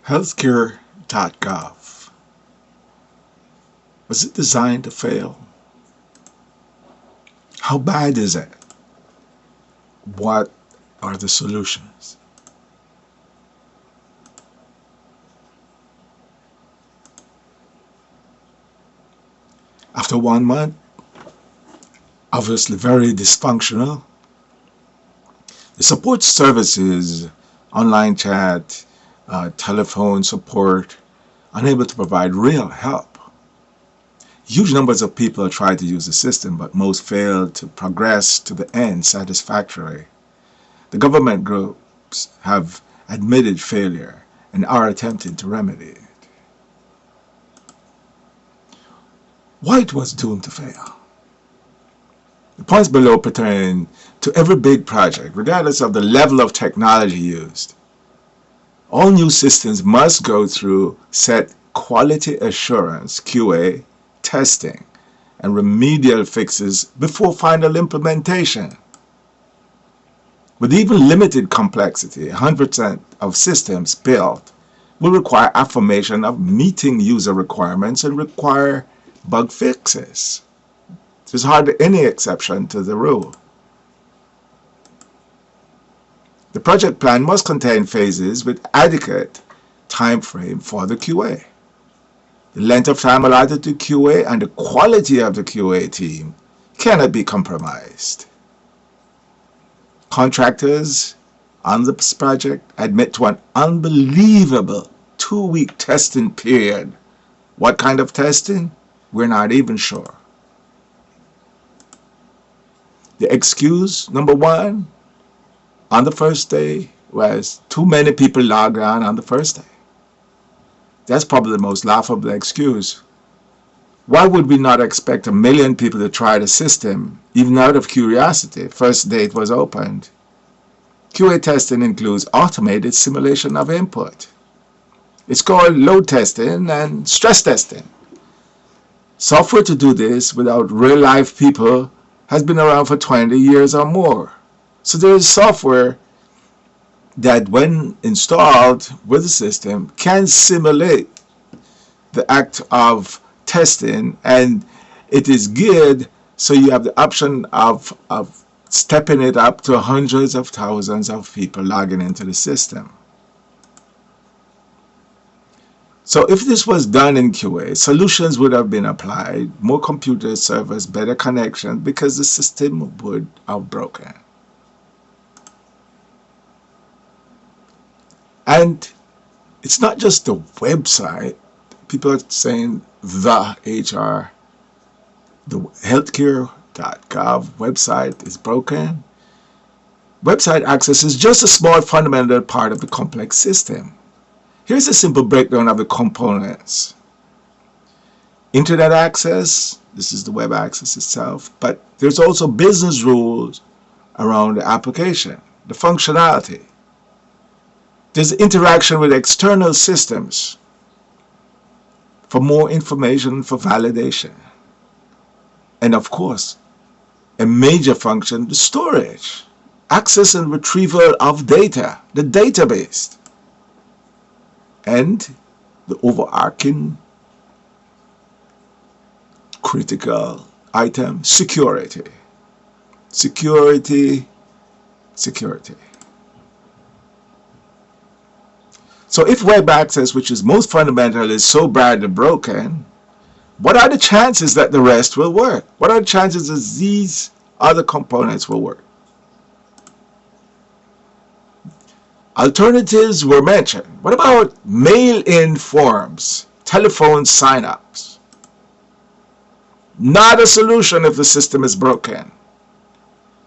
Healthcare.gov. Was it designed to fail? How bad is it? What are the solutions? After 1 month, obviously very dysfunctional. The support services, online chat, telephone support, unable to provide real help. Huge numbers of people try to use the system, but most fail to progress to the end satisfactorily. The government groups have admitted failure and are attempting to remedy it. Why it was doomed to fail? The points below pertain to every big project, regardless of the level of technology used. All new systems must go through set quality assurance, QA, testing, and remedial fixes before final implementation. With even limited complexity, 100% of systems built will require affirmation of meeting user requirements and require bug fixes. There's hardly any exception to the rule. The project plan must contain phases with adequate time frame for the QA. The length of time allotted to QA and the quality of the QA team cannot be compromised. Contractors on this project admit to an unbelievable 2-week testing period. What kind of testing? We're not even sure. The excuse, number one, on the first day was too many people logged on the first day. That's probably the most laughable excuse. Why would we not expect 1 million people to try the system, even out of curiosity? First day it was opened. QA testing includes automated simulation of input. It's called load testing and stress testing. Software to do this without real-life people has been around for 20 years or more. So there is software that, when installed with the system, can simulate the act of testing, and it is geared so you have the option of stepping it up to hundreds of thousands of people logging into the system. So if this was done in QA, solutions would have been applied, more computer servers, better connection, because the system would have broken. And it's not just the website. People are saying the Healthcare.gov website is broken. Website access is just a small fundamental part of the complex system. Here's a simple breakdown of the components. Internet access, this is the web access itself, but there's also business rules around the application, the functionality. There's interaction with external systems for more information, for validation. And of course, a major function, the storage, access and retrieval of data, the database. And the overarching critical item, security. Security, security. So if web access, which is most fundamental, is so badly broken, what are the chances that the rest will work? What are the chances that these other components will work? Alternatives were mentioned. What about mail-in forms, telephone sign-ups? Not a solution if the system is broken.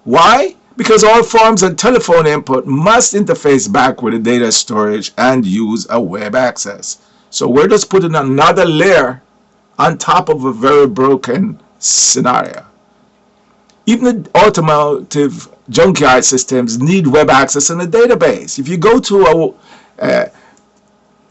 Why? Because all forms and telephone input must interface back with the data storage and use a web access. So we're just putting another layer on top of a very broken scenario. Even the automotive junkyard systems need web access and a database. If you go to a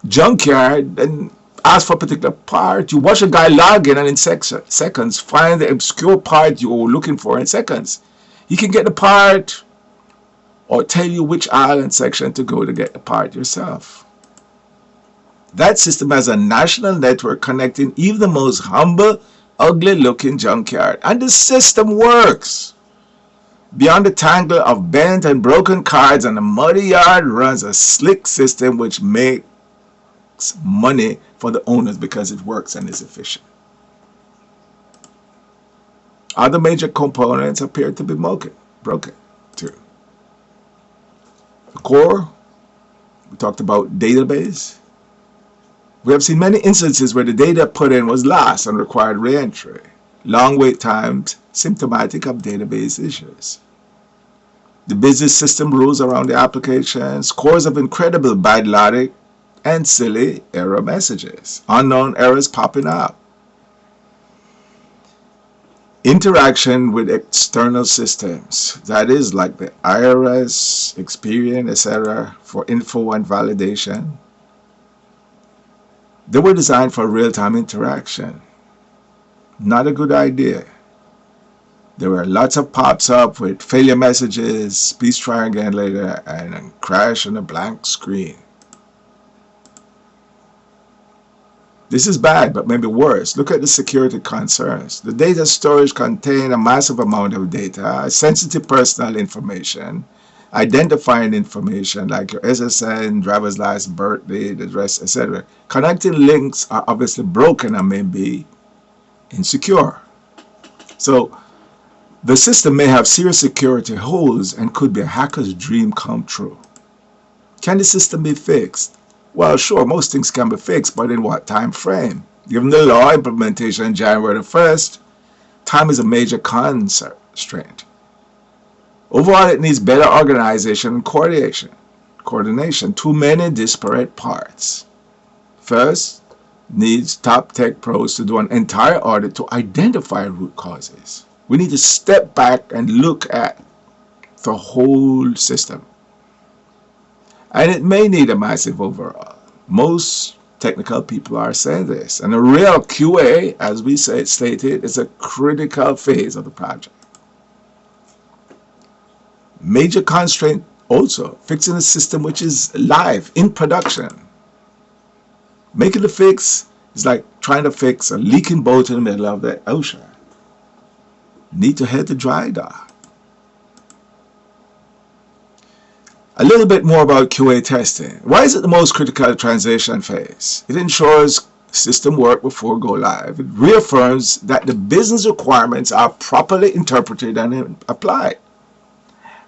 junkyard and ask for a particular part, you watch a guy log in and in seconds find the obscure part you're looking for in seconds. He can get the part or tell you which aisle and section to go to get the part yourself. That system has a national network connecting even the most humble, ugly-looking junkyard. And the system works. Beyond the tangle of bent and broken cards and a muddy yard runs a slick system which makes money for the owners because it works and is efficient. Other major components appear to be broken too. The core, we talked about database. We have seen many instances where the data put in was lost and required re-entry. Long wait times, symptomatic of database issues. The business system rules around the application, scores of incredible bad logic, and silly error messages. Unknown errors popping up. Interaction with external systems, that is like the IRS, Experian, etc., for info and validation. They were designed for real-time interaction. Not a good idea. There were lots of pops up with failure messages, please try again later, and a crash on a blank screen. This is bad, but maybe worse. Look at the security concerns. The data storage contains a massive amount of data, sensitive personal information, identifying information like your SSN, driver's license, birth date, address, etc. Connecting links are obviously broken and may be insecure. So the system may have serious security holes and could be a hacker's dream come true. Can the system be fixed? Well, sure, most things can be fixed, but in what time frame? Given the law implementation January 1st, time is a major constraint. Overall, it needs better organization and coordination. Too many disparate parts. First, needs top tech pros to do an entire audit to identify root causes. We need to step back and look at the whole system. And it may need a massive overhaul. Most technical people are saying this. And a real QA, as we stated, is a critical phase of the project. Major constraint also, fixing a system which is live, in production. Making the fix is like trying to fix a leaking boat in the middle of the ocean. Need to head to dry dock. A little bit more about QA testing. Why is it the most critical transition phase? It ensures system work before go live. It reaffirms that the business requirements are properly interpreted and applied.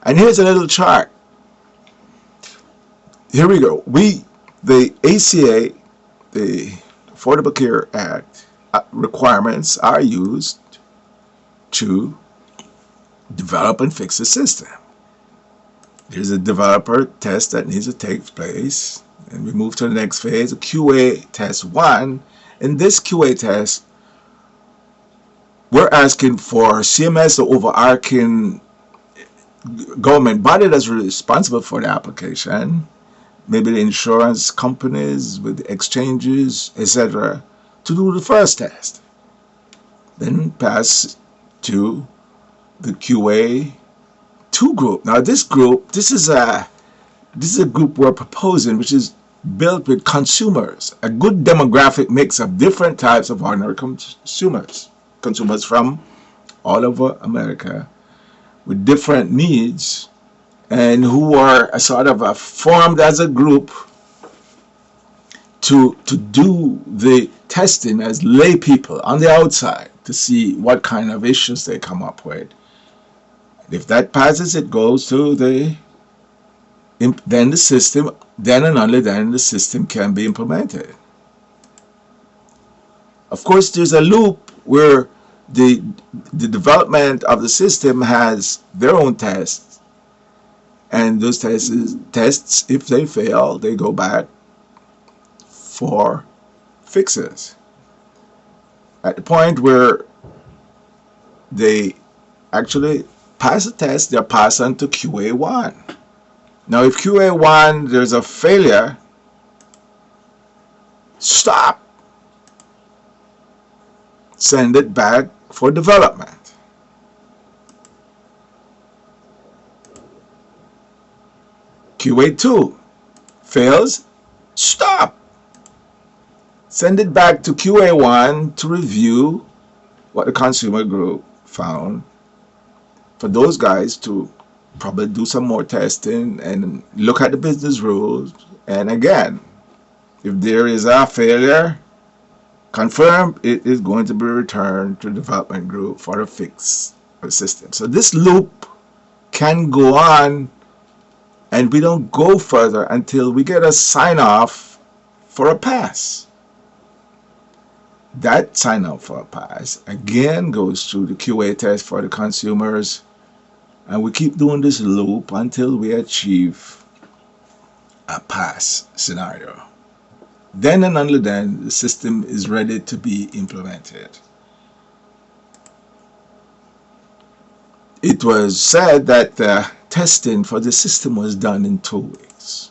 And here's a little chart. Here we go. The ACA, the Affordable Care Act requirements are used to develop and fix the system. There's a developer test that needs to take place, and we move to the next phase, a QA test 1. In this QA test, we're asking for CMS, the overarching government body that's responsible for the application, maybe the insurance companies with the exchanges, etc., to do the first test. Then pass to the QA 2 group. Now this is a group we're proposing, which is built with consumers, a good demographic mix of different types of ordinary consumers from all over America with different needs, and who are sort of formed as a group to do the testing as lay people on the outside to see what kind of issues they come up with. If that passes, it goes to then the system, then and only then the system can be implemented. Of course, there's a loop where the development of the system has their own tests, and those tests, if they fail, they go back for fixes. At the point where they actually pass the test, they're passed on to QA1. Now, if QA1, there's a failure, stop. Send it back for development. QA2 fails, stop. send it back to QA1 to review what the consumer group found, for those guys to probably do some more testing and look at the business rules. And again, if there is a failure, confirmed, it is going to be returned to the development group for a fix of the system. So this loop can go on, and we don't go further until we get a sign off for a pass. That sign off for a pass again goes through the QA test for the consumers, and we keep doing this loop until we achieve a pass scenario. Then and only then the system is ready to be implemented. It was said that the testing for the system was done in 2 weeks.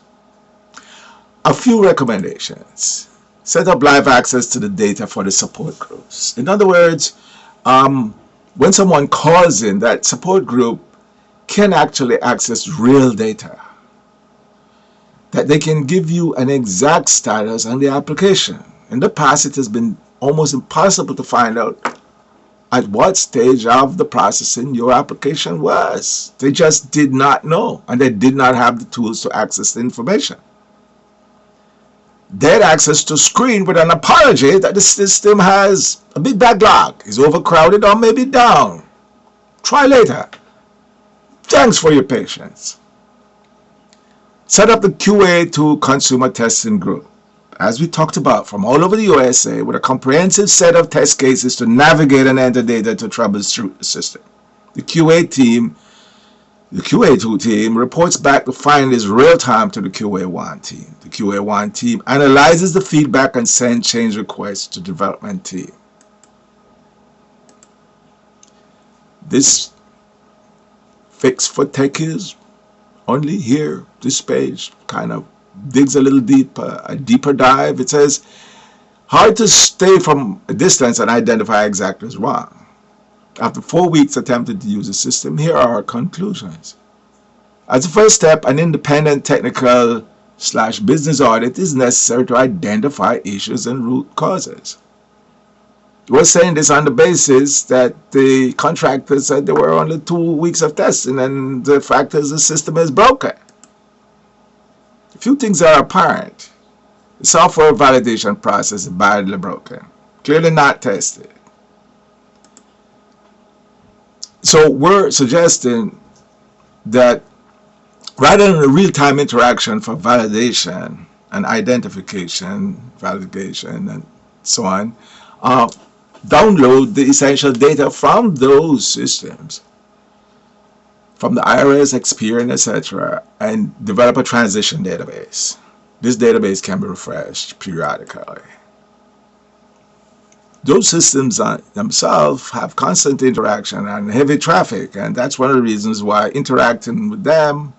A few recommendations. Set up live access to the data for the support groups. In other words, when someone calls in, that support group can actually access real data, that they can give you an exact status on the application. In the past, it has been almost impossible to find out at what stage of the processing your application was. They just did not know, and they did not have the tools to access the information. They had access to screen with an apology that the system has a big backlog, is overcrowded, or maybe down. Try later. Thanks for your patience. Set up the QA to consumer testing group, as we talked about, from all over the USA, with a comprehensive set of test cases to navigate and enter data to troubleshoot the system. The QA2 team reports back the findings real time to the QA1 team. The QA1 team analyzes the feedback and sends change requests to the development team. This fix for techies only here, this page kind of digs a little deeper, a deeper dive. It says, hard to stay from a distance and identify exactly what's wrong. After 4 weeks attempting to use the system, here are our conclusions. As a first step, an independent technical/business audit is necessary to identify issues and root causes. We're saying this on the basis that the contractor said there were only 2 weeks of testing, and the fact is the system is broken. A few things are apparent. The software validation process is badly broken, clearly not tested. So we're suggesting that rather than a real-time interaction for validation and identification, validation, and so on, download the essential data from those systems, from the IRS, Experian, etc., and develop a transition database. This database can be refreshed periodically. Those systems themselves have constant interaction and heavy traffic, and that's one of the reasons why interacting with them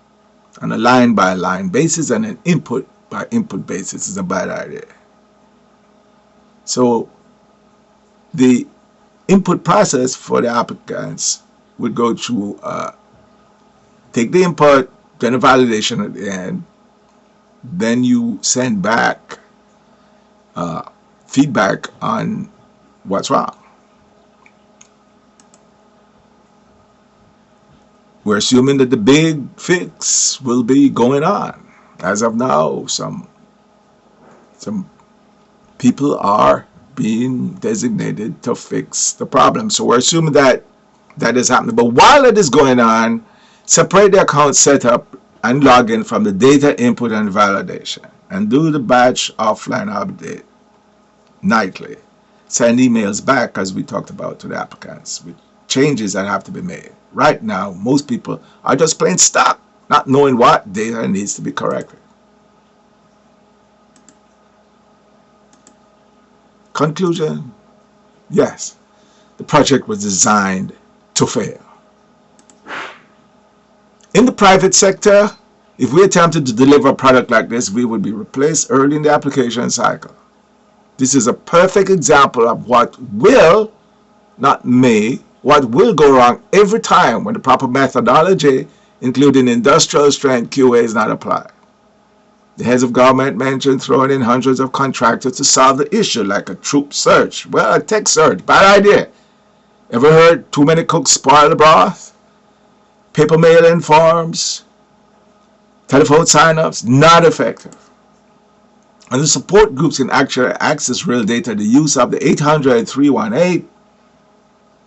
on a line-by-line basis and an input-by-input basis is a bad idea. So the input process for the applicants would go through take the input, then a validation at the end, then you send back feedback on what's wrong. We're assuming that the big fix will be going on. As of now, some people are being designated to fix the problem. So we're assuming that that is happening. But while it is going on, separate the account setup and login from the data input and validation, and do the batch offline update nightly. Send emails back, as we talked about, to the applicants with changes that have to be made. Right now, most people are just plain stuck, not knowing what data needs to be corrected. Conclusion: yes, the project was designed to fail. In the private sector, if we attempted to deliver a product like this, we would be replaced early in the application cycle. This is a perfect example of what will, not may, what will go wrong every time when the proper methodology, including industrial strength QA, is not applied. The heads of government mentioned throwing in hundreds of contractors to solve the issue, like a troop search. Well, a tech search, bad idea. Ever heard too many cooks spoil the broth? Paper mail-in forms, telephone sign-ups, not effective. And the support groups can actually access real data. The use of the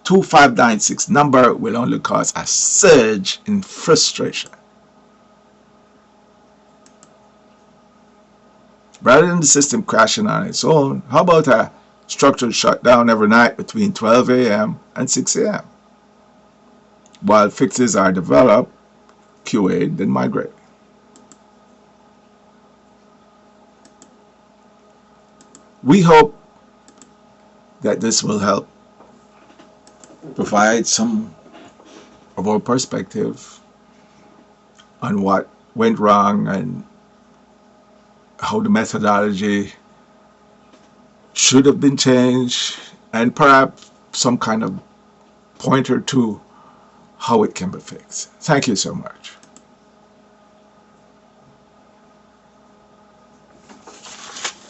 800-318-2596 number will only cause a surge in frustration. Rather than the system crashing on its own, how about a structured shutdown every night between 12 a.m. and 6 a.m. while fixes are developed, QA'd, then migrated. We hope that this will help provide some of our perspective on what went wrong and how the methodology should have been changed, and perhaps some kind of pointer to how it can be fixed. Thank you so much.